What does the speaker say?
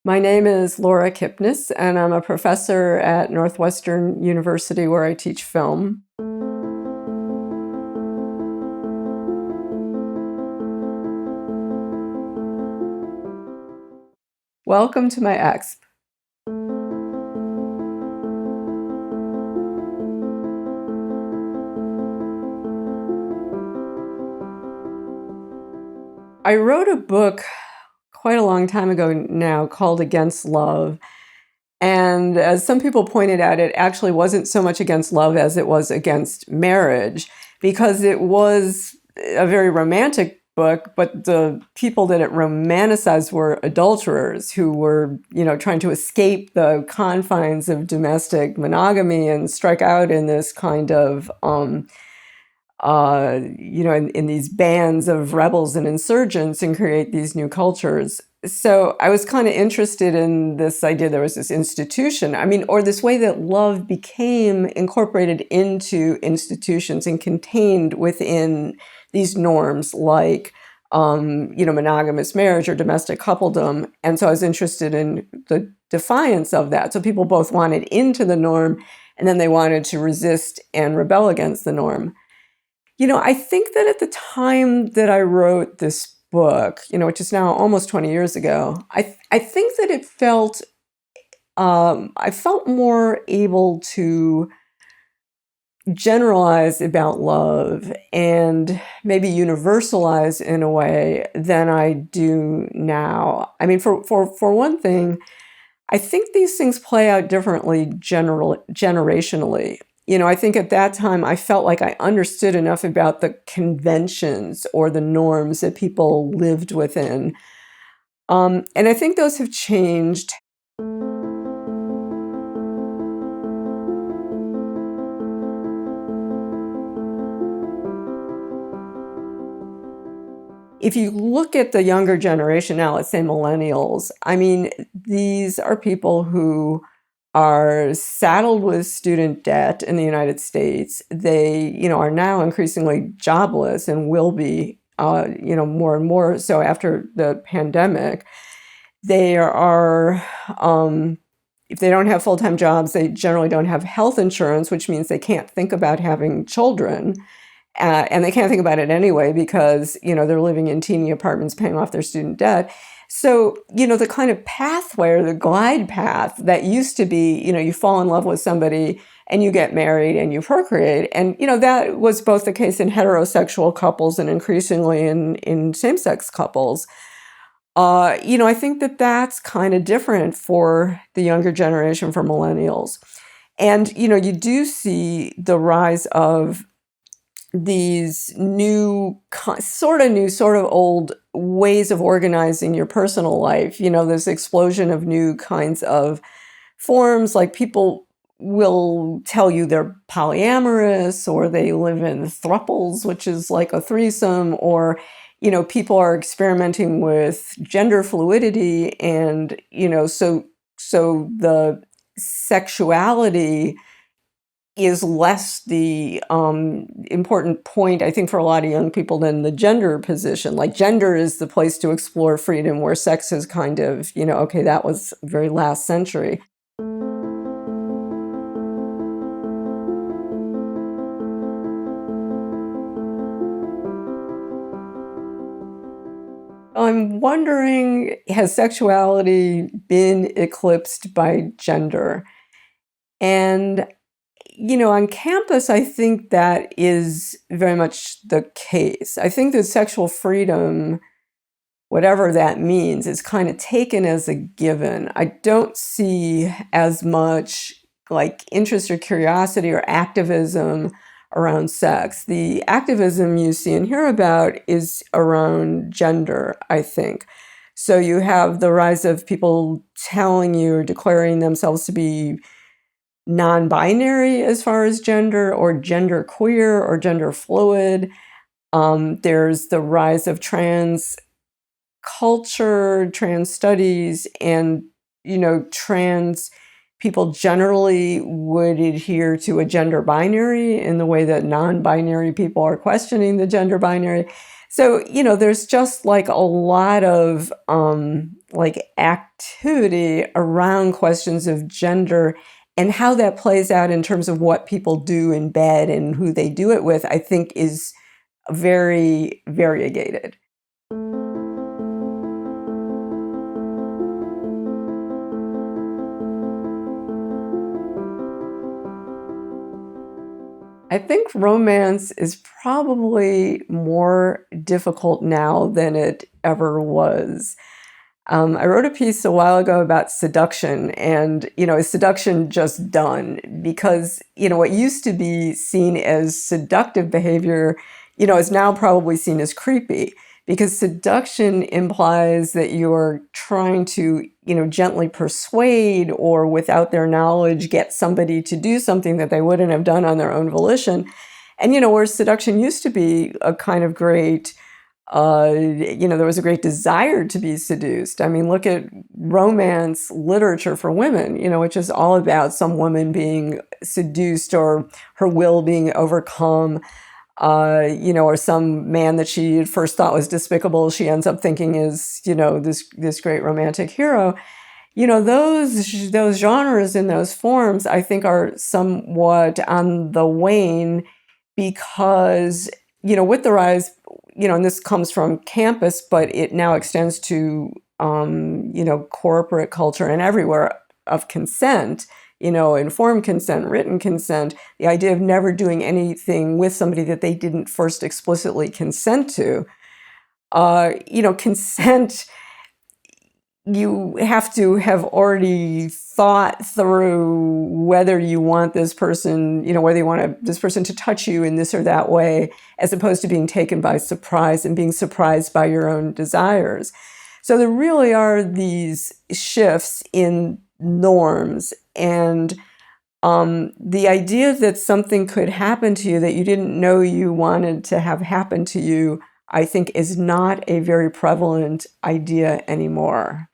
My name is Laura Kipnis, and I'm a professor at Northwestern University where I teach film. Welcome to my exp. I wrote a book quite a long time ago now called Against Love. And as some people pointed out, it actually wasn't so much against love as it was against marriage, because it was a very romantic book, but the people that it romanticized were adulterers who were, trying to escape the confines of domestic monogamy and strike out in this kind of in these bands of rebels and insurgents and create these new cultures. So I was kind of interested in this idea there was this institution, or this way that love became incorporated into institutions and contained within these norms like, monogamous marriage or domestic coupledom. And so I was interested in the defiance of that. So people both wanted into the norm, and then they wanted to resist and rebel against the norm. I think that at the time that I wrote this book, which is now almost 20 years ago, I think that I felt more able to generalize about love and maybe universalize in a way than I do now. For one thing, I think these things play out differently generationally. I think at that time I felt like I understood enough about the conventions or the norms that people lived within. And I think those have changed. If you look at the younger generation now, let's say millennials, these are people who are saddled with student debt in the United States. They, are now increasingly jobless and will be, more and more so after the pandemic. They are, if they don't have full-time jobs, they generally don't have health insurance, which means they can't think about having children. And they can't think about it anyway because, they're living in teeny apartments paying off their student debt. So, the kind of pathway or the glide path that used to be, you fall in love with somebody and you get married and you procreate. And, that was both the case in heterosexual couples and increasingly in same-sex couples. I think that that's kind of different for the younger generation, for millennials. And, you do see the rise of these sort of old ways of organizing your personal life. This explosion of new kinds of forms, like people will tell you they're polyamorous or they live in thruples, which is like a threesome, or, people are experimenting with gender fluidity. And, so the sexuality is less the important point, I think, for a lot of young people than the gender position. Like, gender is the place to explore freedom, where sex is kind of, okay, that was very last century. I'm wondering, has sexuality been eclipsed by gender? And on campus, I think that is very much the case. I think that sexual freedom, whatever that means, is kind of taken as a given. I don't see as much like interest or curiosity or activism around sex. The activism you see and hear about is around gender, I think. So you have the rise of people telling you or declaring themselves to be non-binary as far as gender, or gender queer or gender fluid. There's the rise of trans culture, trans studies, and, trans people generally would adhere to a gender binary in the way that non-binary people are questioning the gender binary. So, there's just like a lot of like activity around questions of gender, and how that plays out in terms of what people do in bed and who they do it with, I think is very variegated. I think romance is probably more difficult now than it ever was. I wrote a piece a while ago about seduction, and, is seduction just done? Because, what used to be seen as seductive behavior, is now probably seen as creepy, because seduction implies that you're trying to, gently persuade, or without their knowledge, get somebody to do something that they wouldn't have done on their own volition. And, where seduction used to be a kind of great there was a great desire to be seduced. I mean, look at romance literature for women, which is all about some woman being seduced or her will being overcome, or some man that she at first thought was despicable, she ends up thinking is, this great romantic hero. Those genres and those forms, I think, are somewhat on the wane because, with the rise, and this comes from campus, but it now extends to, corporate culture and everywhere, of consent, informed consent, written consent, the idea of never doing anything with somebody that they didn't first explicitly consent to. Consent, you have to have already thought through whether you want this person, whether you want this person to touch you in this or that way, as opposed to being taken by surprise and being surprised by your own desires. So there really are these shifts in norms, and the idea that something could happen to you that you didn't know you wanted to have happen to you, I think, is not a very prevalent idea anymore.